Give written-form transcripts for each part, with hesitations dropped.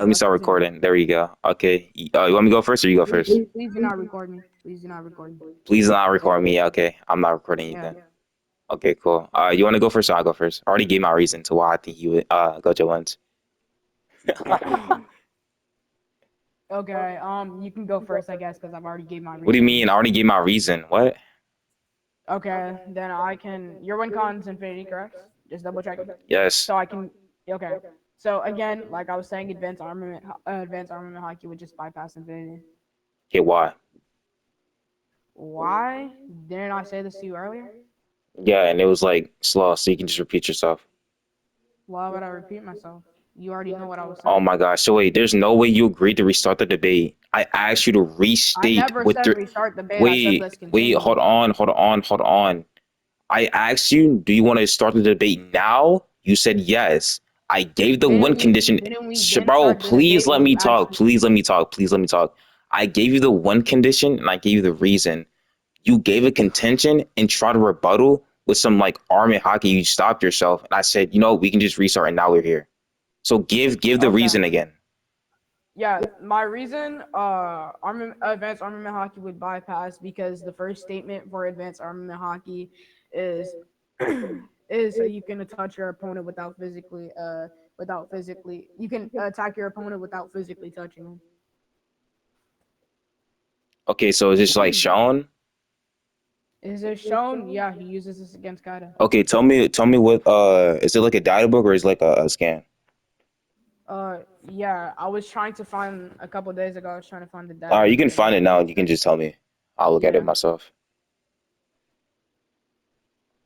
Let me Let's start continue. recording. There you go. Okay. You want me to go first or you go Please, first? please do not record me. Please do not record me. Please do not It's record me. Okay. I'm not recording you yeah. then. Okay, cool. You want to go first or I'll go first? I already gave my reason to why I think you would Gojo wins. Okay. You can go first, I guess, because I've already gave my What do you mean? I reasons. already gave my reason. What? Okay, then I can. Your win con's infinity, correct? Just double checking. Yes. So I can. Okay. So again, like I was saying, advanced armament hockey would just bypass infinity. Okay, why? Why didn't I say this to you earlier? Yeah, and it was like slow, so you can just repeat yourself. Why would I repeat myself? You already know what I was Oh saying. my gosh. So wait, there's no way you agreed to restart the debate. I asked you to I restate never with said the restart the debate. I said wait, let's wait, continue. hold on. I asked you, do you want to start the debate now? You said yes. I gave the Didn't win we? condition. Didn't we then Bro, start the debate please let with me talk. actually? Please let me talk. Please let me talk. I gave you the one condition and I gave you the reason. You gave a contention and tried to rebuttal with some like arm and hockey. You stopped yourself. And I said, you know, we can just restart and now we're here. So give the Okay. reason again. Yeah, my reason, advanced armament hockey would bypass because the first statement for advanced armament hockey is is you can touch your opponent without physically, you can attack your opponent without physically touching Okay, so it's just like him. shown. Is it shown? Yeah, he uses this against Kaida. Okay, tell me what is it like a data book or is it like a scan? Yeah, I was trying to find a couple days ago. I was trying to find the All data right, you book, can and find it now. You can just tell me. I'll look at it yeah, myself.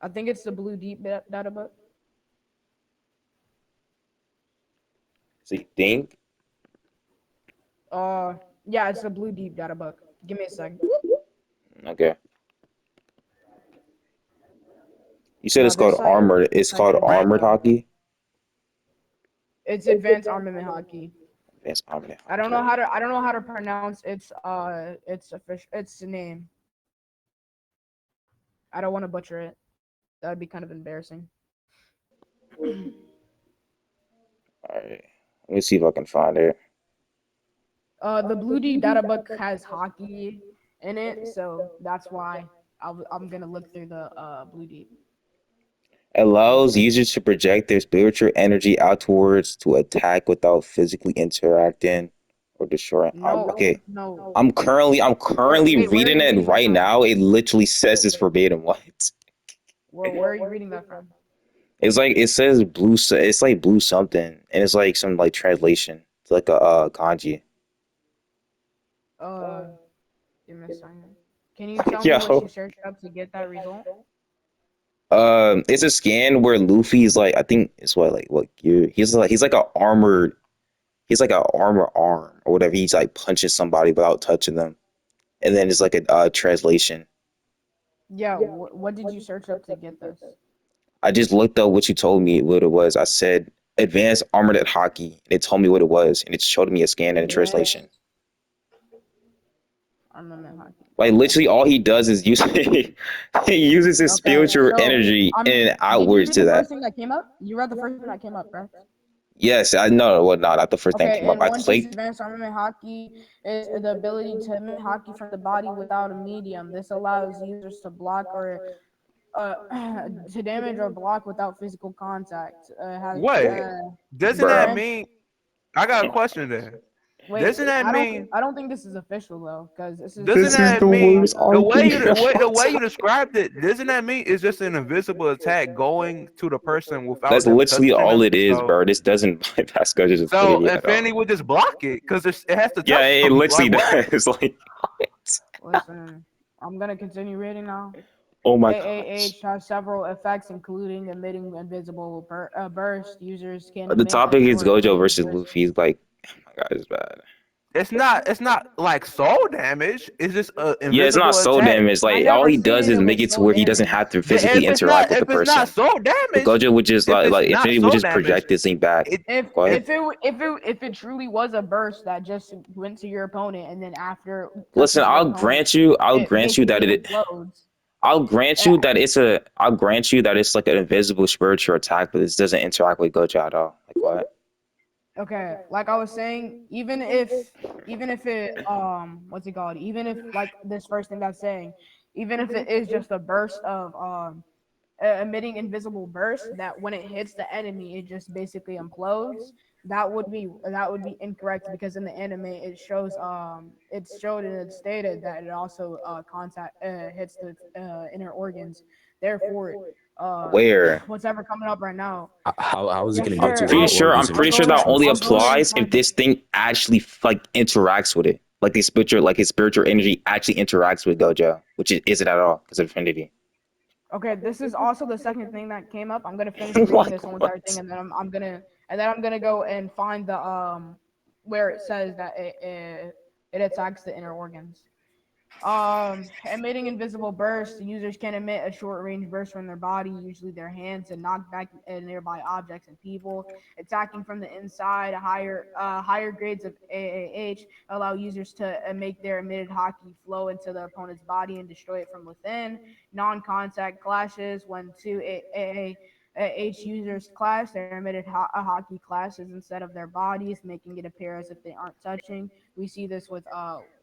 I think it's the Blue Deep data book. So you think? Uh, yeah, it's the Blue Deep data book. Give me a second. Okay. You said No, it's this called site armored. this It's site called is armored hockey. it's advanced armament hockey. Advanced armored I don't hockey. know how to pronounce its name. I don't want to butcher it. That would be kind of embarrassing. All right. Let me see if I can find it. The Blue D data book has hockey in it, so that's why I'm gonna look through the Blue Deep. Give me a Allows second. users to project their spiritual energy outwards to attack without physically interacting or destroying. No, Okay. no. I'm currently Wait, where are reading you it reading this right from? now. It literally says this verbatim. What? Where are you reading that from? It's like it says blue. It's like blue something, and it's like some like translation. It's like a kanji. Uh, Give me a second. Can you tell me what you Yo, searched up to get that result? it's a scan where Luffy's like I think it's what gear he's like a armored he's like a armor arm or whatever. He's like punching somebody without touching them, and then it's like a translation. Yeah, what did you search up to get this? I just looked up what you told me what it was. I said advanced armored at hockey, and it told me what it was, and it showed me a scan and a translation. Advanced armament hockey. Like Okay. literally, all he does is use he uses his Okay. spiritual So, energy and did you outwards read to the that. first thing that came up? You read the first thing that came up, correct? Yes, I know. Well, not the first thing Okay, came up. and I one piece clicked. advanced armament hockey is the ability to emit hockey from the body without a medium. This allows users to block or uh, to damage or block without physical contact. Has Wait, doesn't that Bruh. grant mean I got a question there? Wait, Doesn't that mean I don't think this is official though, because this is doesn't This is that the hypothetical mean worst content. argument of the all way you time. described it? Doesn't that mean it's just an invisible attack going to the person without That's them literally touching all them? it is, So bro. This doesn't bypass Goj's so infinity at all. Infinity would just block it because it has to Yeah, touch it them. Like literally what? does. Like, Listen, I'm gonna continue reading now. oh my gosh. AAH has several effects, including emitting invisible burst. Users can The emit a topic is short Gojo range versus burst. Luffy. He's like, oh my god, it's bad. It's not like soul damage. It's just an Yeah, it's not invisible soul attack. damage. I Like all never he does stated is it make was it to soul where he doesn't damage. have to physically interact with the If it's not person. soul So damage, Gojo would just if it's like not Infinity would soul just damage, project this thing back. it If Go ahead. if if it truly was a burst that just went to your opponent and then after Listen, touches your opponent, I'll it grant you that basically it implodes. I'll grant you that it's like an invisible spiritual attack, but this doesn't interact with Gojo at all. Like what? Okay, like I was saying, even if it what's it called? Even if like this first thing that's saying, even if it is just a burst of emitting invisible burst that when it hits the enemy it just basically implodes, that would be incorrect because in the anime it shows it's showed and it's stated that it also contact hits the inner organs. Therefore, uh Where? what's ever coming up right now. How is it Yes, going to get sir. to the Pretty inner sure. I'm organs if I'll it's pretty go sure not that ahead. only I'll touched? go ahead and applies if find it. this thing actually like interacts with it. Like the spiritual, like his spiritual energy actually interacts with Gojo, which it isn't at all because of Infinity. Okay, this is also the second thing that came up. I'm gonna finish reading Like this whole entire thing, what? and then I'm gonna go and find the where it says that it attacks the inner organs. Emitting invisible bursts, users can emit a short range burst from their body, usually their hands, and knock back nearby objects and people. Attacking from the inside, higher grades of AAH allow users to make their emitted hockey flow into the opponent's body and destroy it from within. Non-contact clashes, when two AAH users clash, their emitted hockey clashes instead of their bodies, making it appear as if they aren't touching. We see this with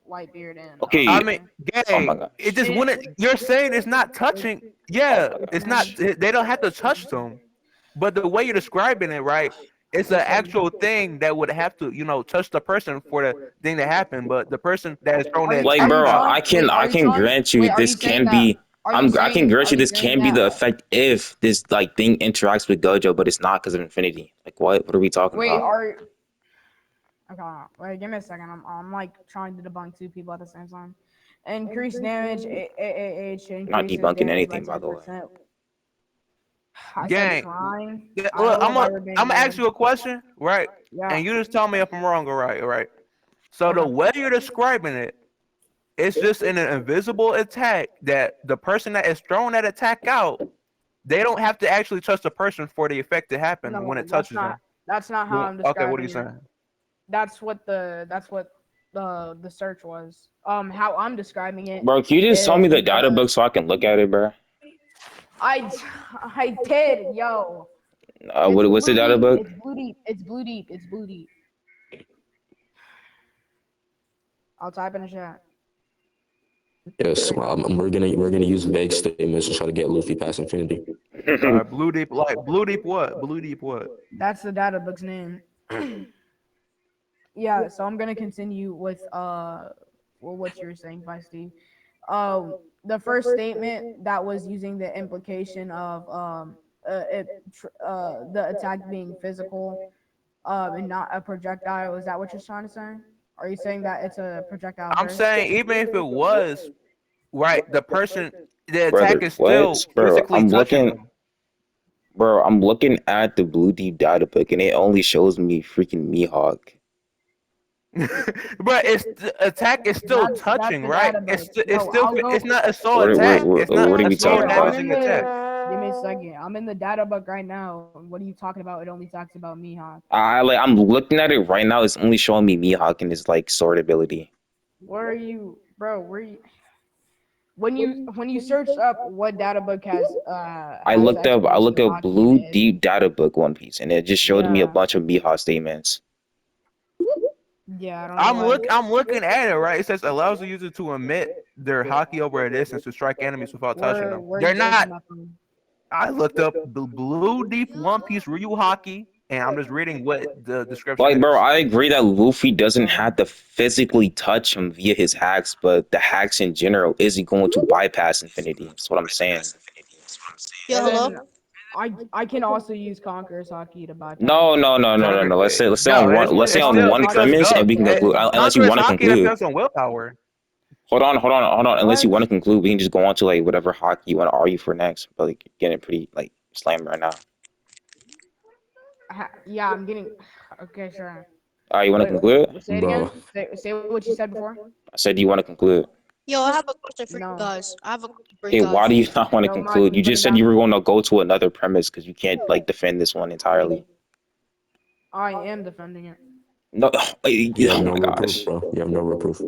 Whitebeard and I Okay. mean, Luffy. Oh gang, my it gosh. just And wouldn't. You're saying it's not touching. Oh Yeah, my it's not. gosh. They don't have to touch them. But the way you're describing it, right? It's an it's like actual thing that would have to, touch the person for the thing to happen. But the person that is throwing are the you Like, are attack you bro, out, telling wait I are you can telling grant you wait are this you saying can that be. are I you can saying grant you are you this saying can be that the effect if this like thing interacts with Gojo, but it's not because of Infinity. Like, what? What are we talking wait about? are okay, wait, give me a second. I'm like trying to debunk two people at the same time. Increased damage, AAH I'm not increases debunking damage by anything, by the way. 10%. I said gang. trying. Yeah, I look, don't know I'm why gonna we're being I'm gonna ask weird. you a question, right? Yeah. And you just tell me if I'm wrong or right. All right. So the Okay. way you're describing it, it's just an invisible attack that the person that is throwing that attack out, they don't have to actually touch the person for the effect to happen when No, it touches them. that's not how I'm Okay, what are you describing it. saying? That's what the search was. How I'm describing it Bro, can you just tell me is the with data the book so I can look at it, bro? I I did, yo. What's the data book? It's blue deep. It's blue deep. It's blue deep. I'll type in the chat. Yes, we're gonna use vague statements to try to get Luffy past Infinity. All right, blue deep, like blue deep what? Blue deep what? That's the data book's name. Yeah, so I'm gonna continue with well, what you were saying, Feisty. The first statement that was using the implication of the attack being physical and not a projectile. Is that what you're trying to say? Are you saying that it's a projectile I'm burst? saying even if it was right, the attack Brother, is what? still physically touching them. Bro, I'm looking at the Blue Deep data book and it only shows me freaking Mihawk. But it's the attack is still That's touching, the right? data book. It's Yo, still I'll go. it's not a soul attack. It's not What are a we soul talking Here, I'm about? damaging in attack. the. Give me a second. I'm in the data book right now. What are you talking about? It only talks about Mihawk. I'm looking at it right now. It's only showing me Mihawk and his like sword ability. Where are you, bro? Where you? When you searched up what data book has the I explanation looked of up hockey in Blue it? Deep data book One Piece and it just showed me a Yeah, bunch of Mihawk statements. yeah. I don't know why. I'm looking at it, right? It says allows the user to emit their hockey over a distance to strike enemies without touching Where them. where are They're you not. getting that from? I looked up the Blue Deep One Piece Ryu Hockey, and I'm just reading what the description Like, bro, is. I agree that Luffy doesn't Uh, have to physically touch him via his hacks, but the hacks in general isn't going to bypass Infinity. That's what I'm saying. and Yo, then hello? I can also use Conqueror's hockey to bypass No, it. no, no, no, no, Conquer, no. Let's no, let's say it's on still Conqueror's one it hockey does premise go. and we can conclude. Unless you Conqueror's want to hockey conclude. depends on willpower. Hold on. Unless you What? want to conclude, we can just go on to like whatever hockey you want to argue for next. But like getting pretty like slammed right now. Yeah, I'm getting. Okay, sure. You want to Wait, conclude? say it Bro, again. Say what you said before. I said, do you want to conclude? Yo, I have a question for you No. guys. I have a question for you Okay, why do guys. you not want to Yo, Mike, conclude? can you You put just it said you down? were going to go to another premise because you can't like defend this one entirely. I am defending it. No, you have oh no my real proof, gosh. bro. You have no real proof.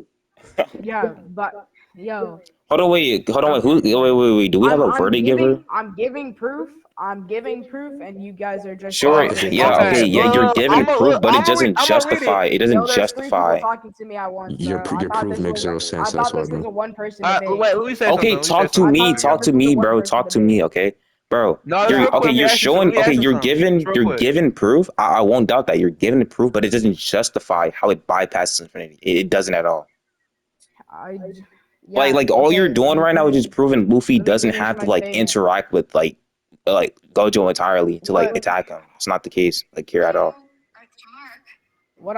Yeah, but Yo, Hold on, wait. Hold on, wait. okay. Wait. Do we have a verdict giver? I'm giving proof. I'm giving proof, and you guys are just Sure. saying Yeah. yes Okay. Okay. or Yeah. You're no. giving proof, but it doesn't I'm gonna read it. justify. It doesn't Yo, there's three people justify. talking to me at once, bro. Your proof makes zero I sense. That's thought why, this was bro. a one-person debate. Wait. Let me say Okay. something. Let me say Talk to I something. me. thought Talk this to was a me, bro. one-person Talk to me. debate. Okay, bro. No, it's You're real quick. okay. Let me You're ask you something. showing. Let me Okay. ask you You're something. giving. It's real You're quick. giving proof. I won't doubt that you're giving proof, but it doesn't justify how it bypasses infinity. It doesn't at all. I, yeah, Like all you're okay. doing right now is just proving Luffy Let me doesn't finish have to my like statement. interact with like Gojo entirely to like What? attack him. It's not the case like here at all. What?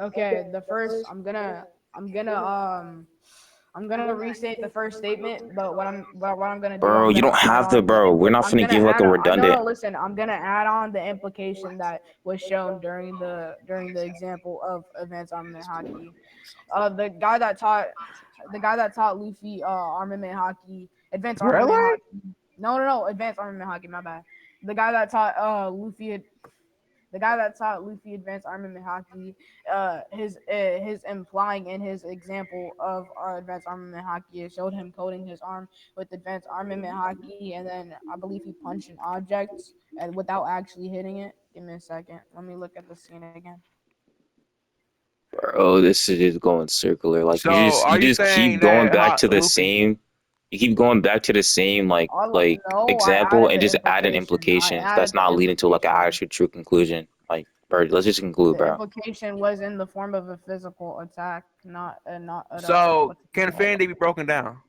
Okay. The first, I'm gonna, I'm gonna restate the first statement. But what I'm gonna do, Bro, I'm you gonna don't add have to, on the bro. We're not I'm finna gonna give like add a on. No, redundant. no, listen. I'm gonna add on the implication that was shown during the example of advanced armament hockey. The the guy that taught Luffy armament hockey, advanced armament Really? hockey. No, advanced armament hockey. My bad. The guy that taught the guy that taught Luffy advanced armament hockey, his implying in his example of advanced armament hockey, it showed him coating his arm with advanced armament hockey, and then I believe he punched an object and without actually hitting it. Give me a second. Let me look at the scene again. Bro, this is just going circular. Like So, you are you just keep saying going that back to the Luffy? same. You keep going back to the same like No, I example added and the just adding implication. I implications. That's added the not leading to like an implication. actual true conclusion. Like, bro, let's just conclude, The bro. implication was in the form of a physical attack, not So, what's can it called? Infinity be broken down?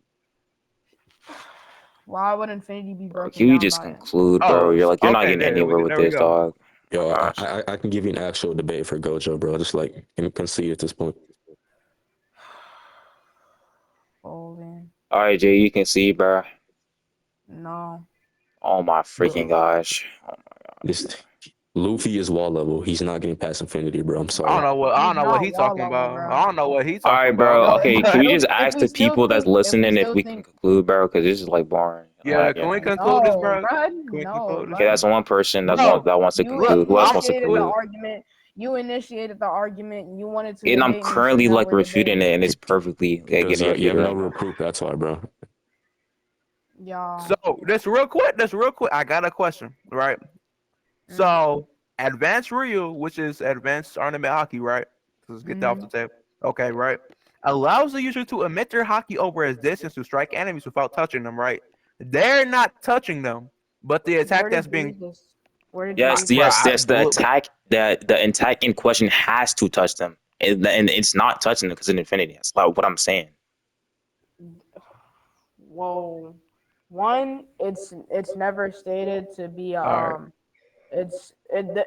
Why would infinity be Bro, broken can we down just by it? conclude, bro? Oh, You're not okay. getting anywhere with There we this, go. dog. Oh my Yo, gosh. I can give you an actual debate for Gojo, bro. Just like concede at this point. Oh man, All right, Jay, you can see, bro. no. Oh my freaking Bro, gosh. Oh my this Luffy is wall level. He's not getting past infinity, bro. I'm sorry. I He's don't know what not he wall talking level, about. bro. I don't know what he All right, talking bro. about. Yo, Okay, can we just if ask we the still people that's think, listening if we can conclude, bro? Because this is like boring. I'm Yeah, not can getting we it. conclude this, bro? no, Can we conclude this? Okay, that's one person Bro, that wants to you look, conclude. Who else wants to initiated the conclude? argument. You initiated the argument. You wanted to And I'm debate me, so currently now like we're refuting it, debating. and it's perfectly Because getting you refuted have no right real now. proof. That's why, bro. Yeah. so this real quick. I got a question, right? Mm, So, advanced Ryu, which is advanced ornament hockey, right? Let's get that off the mm. table. Okay, right. Allows the user to emit their hockey over his distance to strike enemies without touching them, right? They're not touching them, but the attack Where did that's you being, read this? Where did you Yes, read this? yes, yes. The look, attack that the attack in question has to touch them, and it's not touching them because of infinity. That's like what I'm saying. Whoa. One, it's never stated to be all right.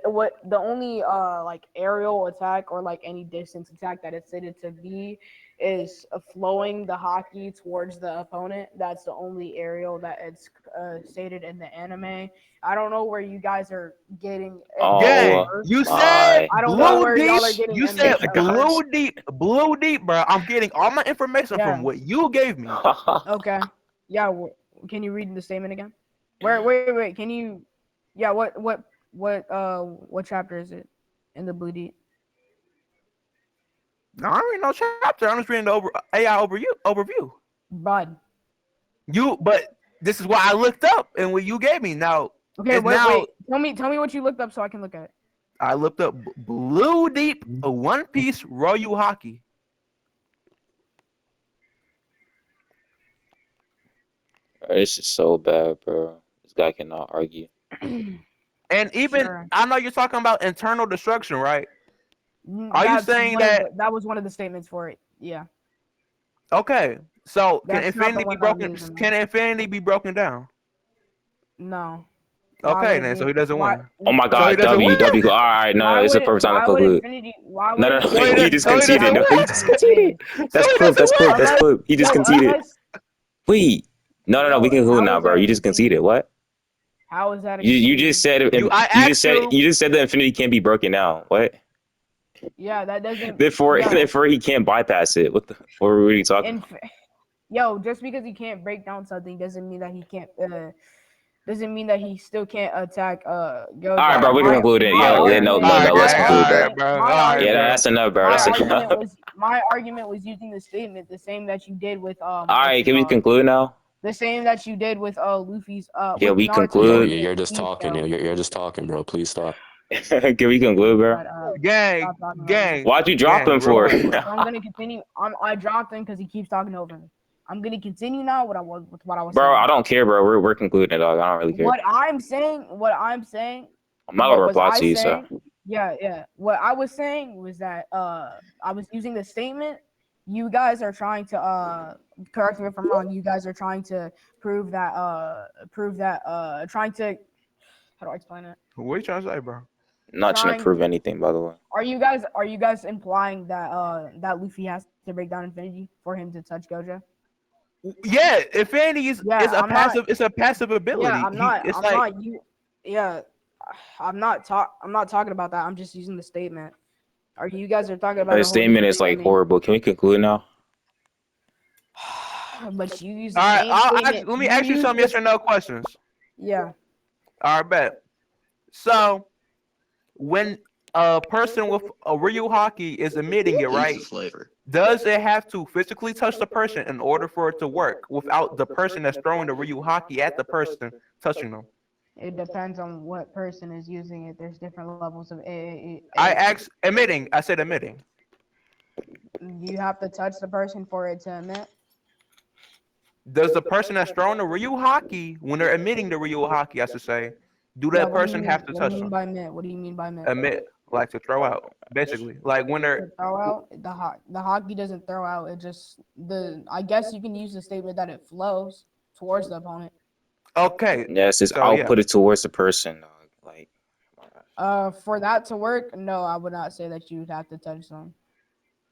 what the only like aerial attack or like any distance attack that it's stated to be is flowing the hockey towards the opponent. That's the only aerial that it's stated in the anime. I don't know where you guys are getting Gang, any Oh verse you from. said my I don't know blue where deep. y'all are getting You any said gosh. blue deep, bro. I'm getting all my information from yeah. what you gave me. Okay. Yeah. Can you read the statement again? Wait. Can you? Yeah. What chapter is it in the Blue Deep? No, I don't read no chapter. I'm just reading the AI overview. Bud. But this is what I looked up and what you gave me. Now, Okay. it's now Wait. Tell me what you looked up so I can look at it. I looked up blue deep a One Piece Royal Hockey. This is so bad, bro. This guy cannot argue. And even Sure. I know you're talking about internal destruction, right? Are you That's saying one of that that was one of the statements for it. Yeah. okay? So That's not the one that I'm using though. Can infinity be broken down? No. Why would Okay, it then be? so he doesn't Why? win. Oh my So he God, doesn't W win. W. All right, no, no, it's the perfect time to Why would conclude. infinity? Why would No, no, no. infinity He be just So he broken doesn't conceded. down No, by he win. just infinity? conceded. So That's he proof. doesn't That's proof. That's win. Unless proof. He just conceded. Wait. No. We can conclude how now, is bro. that a You just conceded. conceded? What? How is that a You conceded? just said I asked you. you just said that infinity can't be broken down. What? Yeah, that doesn't. Therefore, Yo, therefore he can't bypass it. What were you talking and about? yo, just because he can't break down something doesn't mean that he can't. doesn't mean that he still can't attack Gojo. All right, bro. We can conclude it. My Yeah, Okay. no, argument, no, All right, no. Let's gang. conclude, All bro. right, bro. All my right, Yeah, argument, bro. that's enough, bro. my That's argument enough. was my argument was using the statement the same that you did with All right, can we called? conclude now? The same that you did with Luffy's Yeah, with we Naruto's Yo, conclude. statement. you're just Please, talking. bro. You're just talking, bro. Please stop. Can we conclude, bro? But Gang, stop talking over me. gang, Why'd you drop gang, him real for? quick. So I'm gonna continue. I dropped him because he keeps talking over me. I'm gonna continue now. With what I was Bro, saying. I don't care, bro. We're concluding it, dog. I don't really care. What I'm saying. I'm not gonna What was reply I to you, so. saying? Yeah. What I was saying was that I was using the statement. You guys are trying to correct me if I'm wrong. You guys are trying to prove that trying to how do I explain it? What you trying to say, bro? Not trying to Trying prove anything, by the way. Are you guys implying that that Luffy has to break down Infinity for him to touch Gojo? Yeah, Infinity is Yeah, a I'm not. passive. It's a passive Yeah, ability. It's I'm like not you. Yeah, I'm not talking about that. I'm just using the statement. Are you guys are talking about The a whole statement different is thing like than me? horrible. Can we conclude now? But you use the all right. same statement. Let me You ask you use some this. yes or no questions. Yeah. All right, bet. So when a person with a Ryu Haki is emitting it, right? Does it have to physically touch the person in order for it to work without the person that's throwing the Ryu Haki at the person touching them? It depends on what person is using it. There's different levels of I asked emitting. I said emitting. You have to touch the person for it to emit. Does the person that's throwing the Ryu Haki, when they're emitting the Ryu Haki, I should say, do Yeah. that person have to What do you touch mean them? by emit? What do you mean by emit? Emit, like to throw out, basically. Like when they're To throw out the hockey doesn't throw out. It just I guess you can use the statement that it flows towards the opponent. okay. Yes, it's So I'll yeah. put it towards the person, dog. Like, For that to work, no, I would not say that you would have to touch them.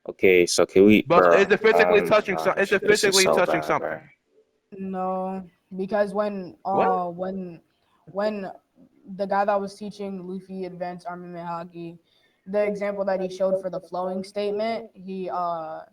okay, so can we, But bro? is it physically Oh my touching something? Is gosh, it this is physically so touching bad, bro. something? No, because when What? when the guy that was teaching Luffy advanced armament hockey, the example that he showed for the flowing statement, he I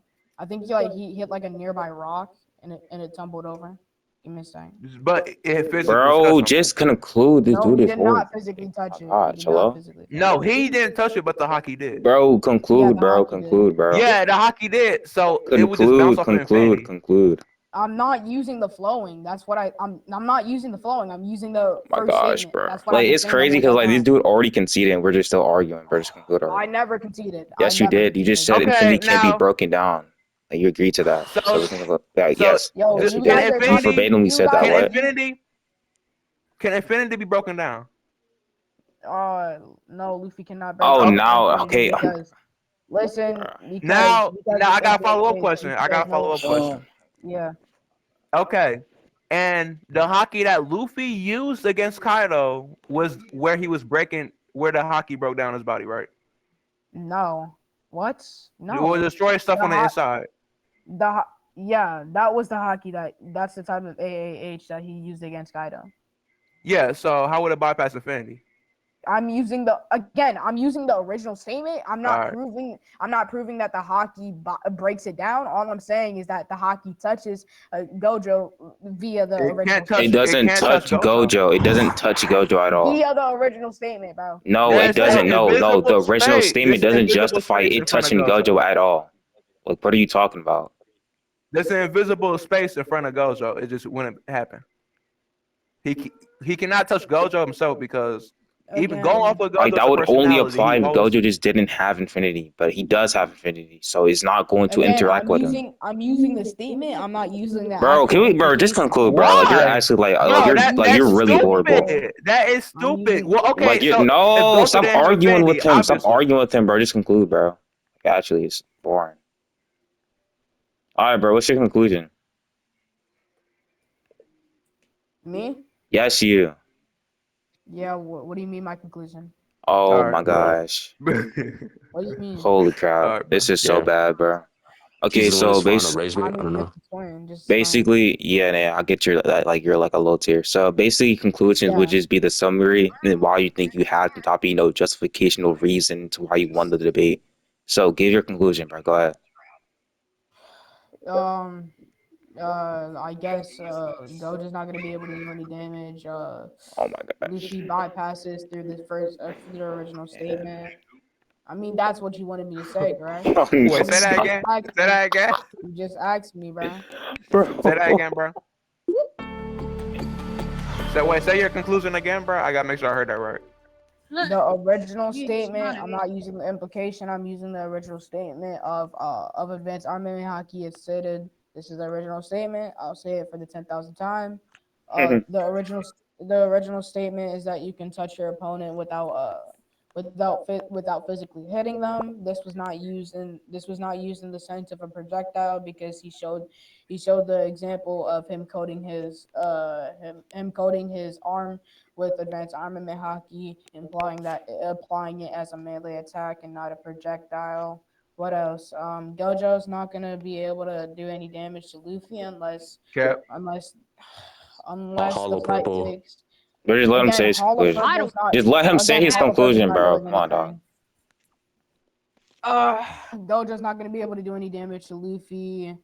think he hit like a nearby rock and it tumbled over. He missed time. But it physically touched Bro, something. just conclude. This No, dude he is did not horrible. physically touch My it. He gosh, did not hello? physically touch No, it. he didn't touch it, but the hockey did. Bro, Yeah, conclude, the bro. hockey did. Conclude, bro. Yeah, the hockey did. So it would just bounce Conclude, off of conclude, Infinity. conclude. I'm not using the flowing. That's what I'm not using the flowing. I'm using the My first gosh, statement. bro. That's what I've Like, been it's saying the crazy whole because, like, this time. dude already conceded and we're just still arguing. Bro, just conclude I already. never conceded. Yes, you did. You just said Okay, Infinity can't be now- broken down. Like, you agreed to that. So- So we can look that. so Yes. Yo, Yes, you you can guys did. are You Infinity- verbatimly you said that. guys Can What? Infinity be broken down? No, Luffy cannot break Oh, down now, Infinity okay. because listen, Now I got a because follow-up wait, question. I got a follow-up question. Yeah. Okay. And the hockey that Luffy used against Kaido was where he was breaking, where the hockey broke down his body, right? No. What? It will No. destroy stuff The on the ho- inside. Yeah, that was the hockey that's the type of AAH that he used against Kaido. Yeah, so how would it bypass Infinity? I'm using the original statement. I'm not proving that the hockey breaks it down. All I'm saying is that the hockey touches Gojo via the It original can't touch. It statement. doesn't can't touch Gojo. It doesn't touch Gojo at all. Via the original statement, bro. No, There's it doesn't. an No, no. The invisible original space. statement There's an doesn't invisible justify space in it front of touching Gojo. Gojo at all. Like, what are you talking about? There's an invisible space in front of Gojo. It just wouldn't happen. He cannot touch Gojo himself because even going off of Like, Gojo's that would only personality, apply he if holds. Gojo just didn't have Infinity, but he does have Infinity, so it's not going to interact with him. I'm using the statement. I'm not using that. Bro, can we, bro, just conclude, bro? Like, you're Why? actually Bro, you're really stupid. horrible. That is stupid. Well, okay, Like, so no, if Gojo stop didn't have arguing Infinity, with him. Stop obviously. arguing with him, bro. Just conclude, bro. Actually, it's boring. All right, bro. What's your conclusion? Me? Yes, you. Yeah. What do you mean? My conclusion? Oh All right, my bro. gosh. What do you mean? Holy crap. All right, bro. This is so Yeah. bad, bro. Okay, He's the one so that's trying to raise me. I don't know. basically, yeah, I get your like you're like a low tier. So basically, conclusions would Yeah. just be the summary and why you think you have the top, justification or reason to why you won the debate. So give your conclusion, bro. Go ahead. I guess Gojo's not gonna be able to do any damage. Oh my gosh. Luffy bypasses through the first through the original Yeah. statement. I mean, that's what you wanted me to say, right? Oh, Wait, no, say that stop. again. Ask Say me. that again. You just asked me, bro. Say that Bro. again, bro. Say your conclusion again, bro. I gotta make sure I heard that right. The original You statement, smart. I'm not using the implication, I'm using the original statement of advanced armament haki. It's stated, this is the original statement. I'll say it for the 10,000th time. The original statement is that you can touch your opponent without physically hitting them. This was not used in the sense of a projectile because he showed the example of him coating him coating his arm with advanced armament haki, applying it as a melee attack and not a projectile. What else? Gojo's not gonna be able to do any damage to Luffy Cap. unless unless the Hollow fight purple. takes. Bro, just let him Again, say his conclusion. Hollow Just let him say his Purple's conclusion, not bro. doing Come on, dog. anything. Gojo's not gonna be able to do any damage to Luffy,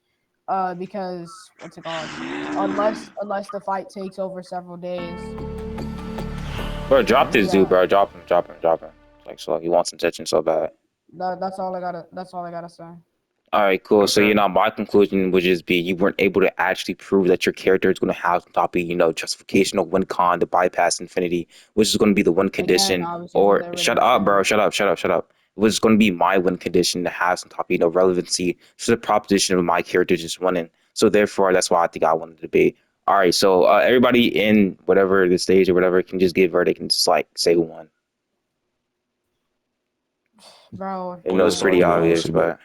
because what's it called? Unless the fight takes over several days. Bro, drop this dude, Yeah, bro. Drop him, drop him, drop him. Like, so he wants attention so bad. that's all I gotta. That's all I gotta say. All right, cool. So, Okay. my conclusion would just be you weren't able to actually prove that your character is going to have some type of, justification of one con to bypass infinity, which is going to be the one Again, condition. I was using Or the shut original up, bro. statement. Shut up, shut up, shut up. Which is going to be my one condition to have some type of, relevancy to the proposition of my character just winning. So, therefore, that's why I think I wanted to be. All right, so everybody in whatever the stage or whatever can just give verdict and just like say who won. Bro, Even though it's Where's pretty argument obvious, honestly, but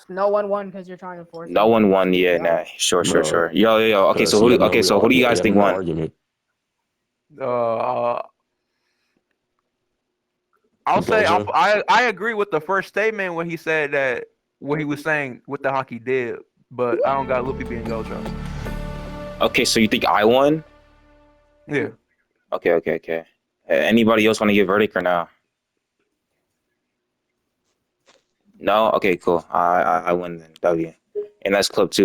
no one won because you're trying to force no me to one choose won. somebody Yeah, else. nah, sure, sure, bro. sure. Yo. Okay, so So you have no okay, real so who do you argument. guys You have think no won? argument. I'll say Gojo. I agree with the first statement when he said that what he was saying what the hockey did, but I don't got Luffy being Gojo. Okay, so you think I won? Yeah. Okay. Anybody else want to give verdict or no? No? Okay, cool. I win then. W. And that's clip 2.